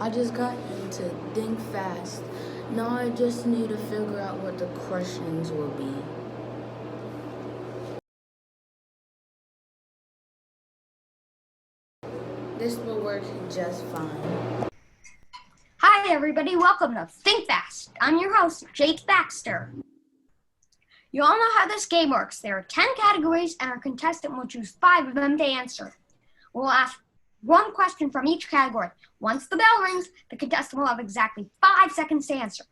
I just got him to think fast. Now I just need to figure out what the questions will be. This will work just fine. Hi everybody, welcome to Think Fast. I'm your host, Jake Baxter. You all know how this game works. There are 10 categories and our contestant will choose 5 of them to answer. We'll ask one question from each category. Once the bell rings, the contestant will have exactly 5 seconds to answer.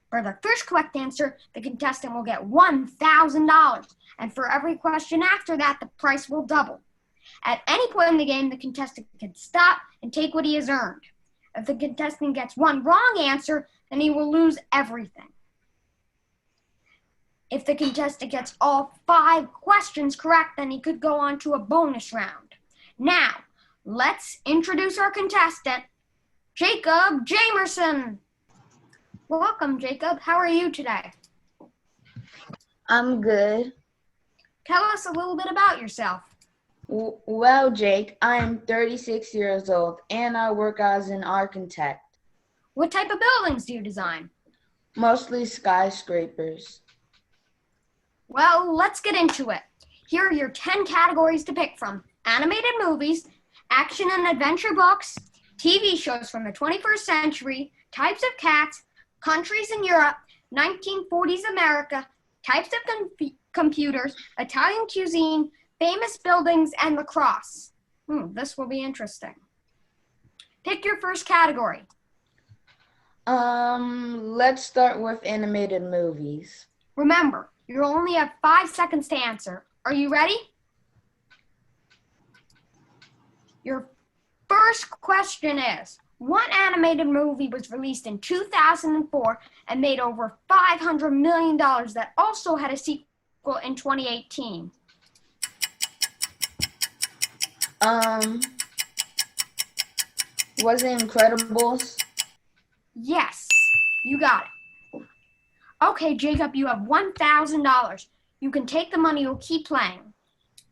For the first correct answer, the contestant will get $1,000. And for every question after that, the price will double. At any point in the game, the contestant can stop and take what he has earned. If the contestant gets one wrong answer, then he will lose everything. If the contestant gets all 5 questions correct, then he could go on to a bonus round. Now, let's introduce our contestant, Jacob Jamerson. Welcome, Jacob. How are you today? I'm good. Tell us a little bit about yourself. Well, Jake, I'm 36 years old and I work as an architect. What type of buildings do you design? Mostly skyscrapers. Well, let's get into it. Here are your 10 categories to pick from: animated movies, action and adventure books, TV shows from the 21st century, types of cats, countries in Europe, 1940s America, types of computers, Italian cuisine, famous buildings, and lacrosse. This will be interesting. Pick your first category. Let's start with animated movies. Remember, you only have 5 seconds to answer. Are you ready? Your first question is, what animated movie was released in 2004 and made over $500 million that also had a sequel in 2018? Was it Incredibles? Yes, you got it. Okay, Jacob, you have $1,000. You can take the money or keep playing.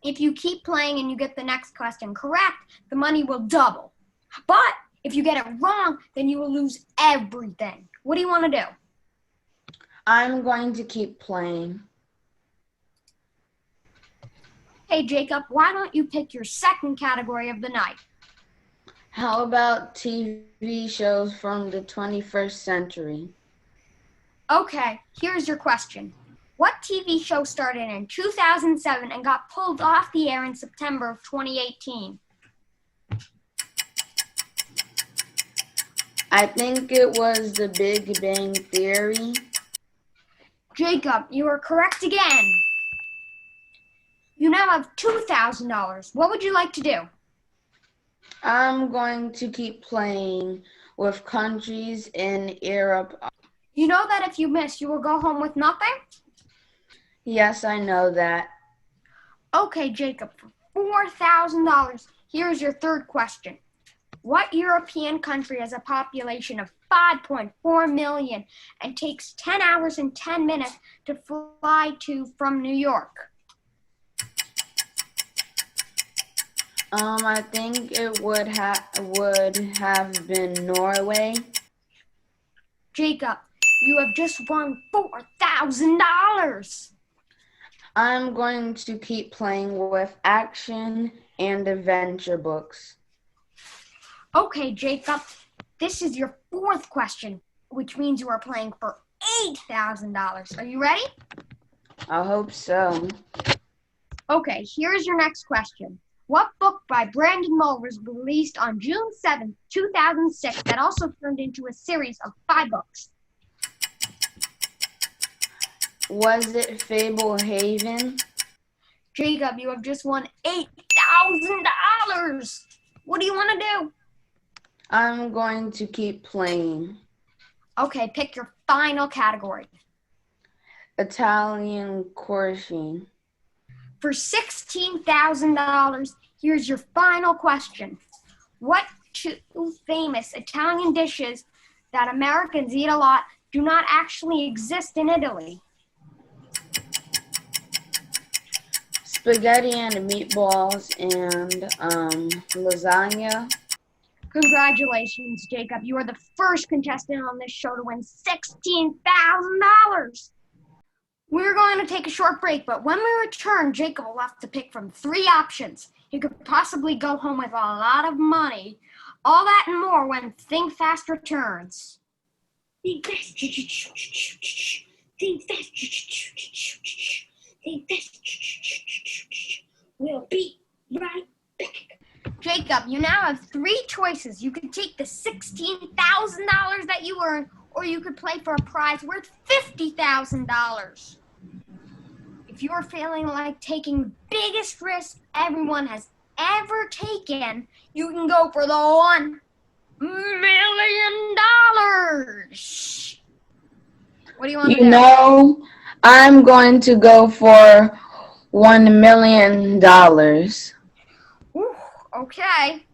If you keep playing and you get the next question correct, the money will double. But if you get it wrong, then you will lose everything. What do you want to do? I'm going to keep playing. Hey, Jacob, why don't you pick your second category of the night? How about TV shows from the 21st century? Okay, here's your question. What TV show started in 2007 and got pulled off the air in September of 2018? I think it was The Big Bang Theory. Jacob, you are correct again. You now have $2,000. What would you like to do? I'm going to keep playing with countries in Europe. You know that if you miss, you will go home with nothing? Yes, I know that. Okay, Jacob, for $4,000, here's your third question. What European country has a population of 5.4 million and takes 10 hours and 10 minutes to fly to from New York? I think it would have been Norway. Jacob, you have just won $4,000. I'm going to keep playing with action and adventure books. Okay, Jacob, this is your fourth question, which means you are playing for $8,000. Are you ready? I hope so. Okay, here's your next question. What book by Brandon Mull was released on June 7, 2006 that also turned into a series of 5 books? Was it Fablehaven? Jacob, you have just won $8,000. What do you want to do? I'm going to keep playing. Okay, pick your final category. Italian cuisine. For $16,000, here's your final question. What 2 famous Italian dishes that Americans eat a lot do not actually exist in Italy? Spaghetti and meatballs and lasagna. Congratulations, Jacob. You are the first contestant on this show to win $16,000. We're going to take a short break, but when we return, Jacob will have to pick from 3 options. He could possibly go home with a lot of money. All that and more when Think Fast returns. Think fast. Think fast. Think fast. We'll be right back. Jacob, you now have 3 choices. You can take the $16,000 that you earned, or you could play for a prize worth $50,000. If you're feeling like taking the biggest risk everyone has ever taken, you can go for the $1 million. What do you want to do? You know, I'm going to go for $1 million. Ooh, okay.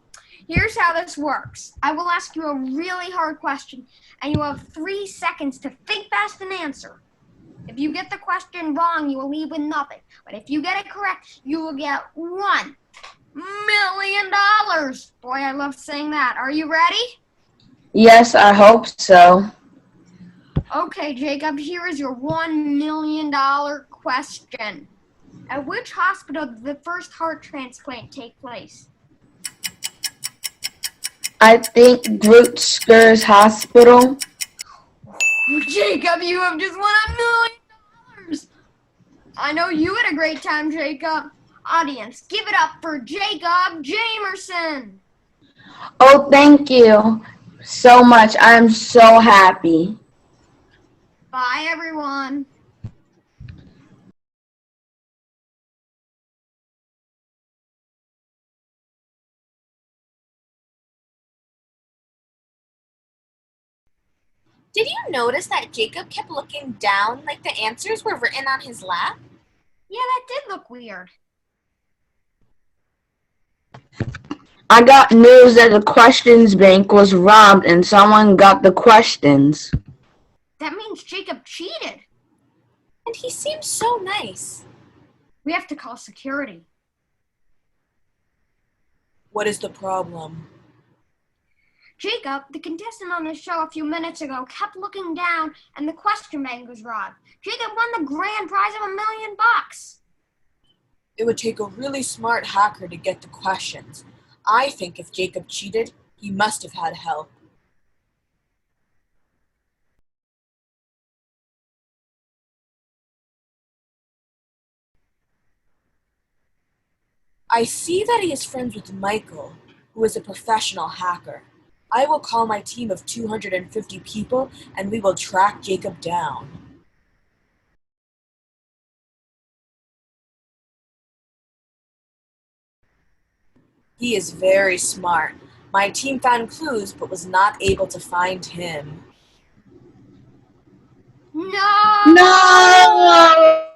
Here's how this works. I will ask you a really hard question, and you have 3 seconds to think fast and answer. If you get the question wrong, you will leave with nothing. But if you get it correct, you will get $1 million. Boy, I love saying that. Are you ready? Yes, I hope so. Okay, Jacob, here is your $1 million question. At which hospital did the first heart transplant take place? I think Rutgers Hospital. Jacob, you have just won $1 million. I know you had a great time, Jacob. Audience, give it up for Jacob Jamerson. Oh, thank you so much. I'm so happy. Bye, everyone. Did you notice that Jacob kept looking down like the answers were written on his lap? Yeah, that did look weird. I got news that the questions bank was robbed and someone got the questions. That means Jacob cheated. And he seems so nice. We have to call security. What is the problem? Jacob, the contestant on the show a few minutes ago, kept looking down and the question bank was robbed. Jacob won the grand prize of $1 million. It would take a really smart hacker to get the questions. I think if Jacob cheated, he must have had help. I see that he is friends with Michael, who is a professional hacker. I will call my team of 250 people and we will track Jacob down. He is very smart. My team found clues but was not able to find him. No! No!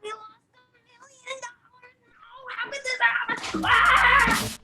We lost $1 million! No! How could this happen? Ah!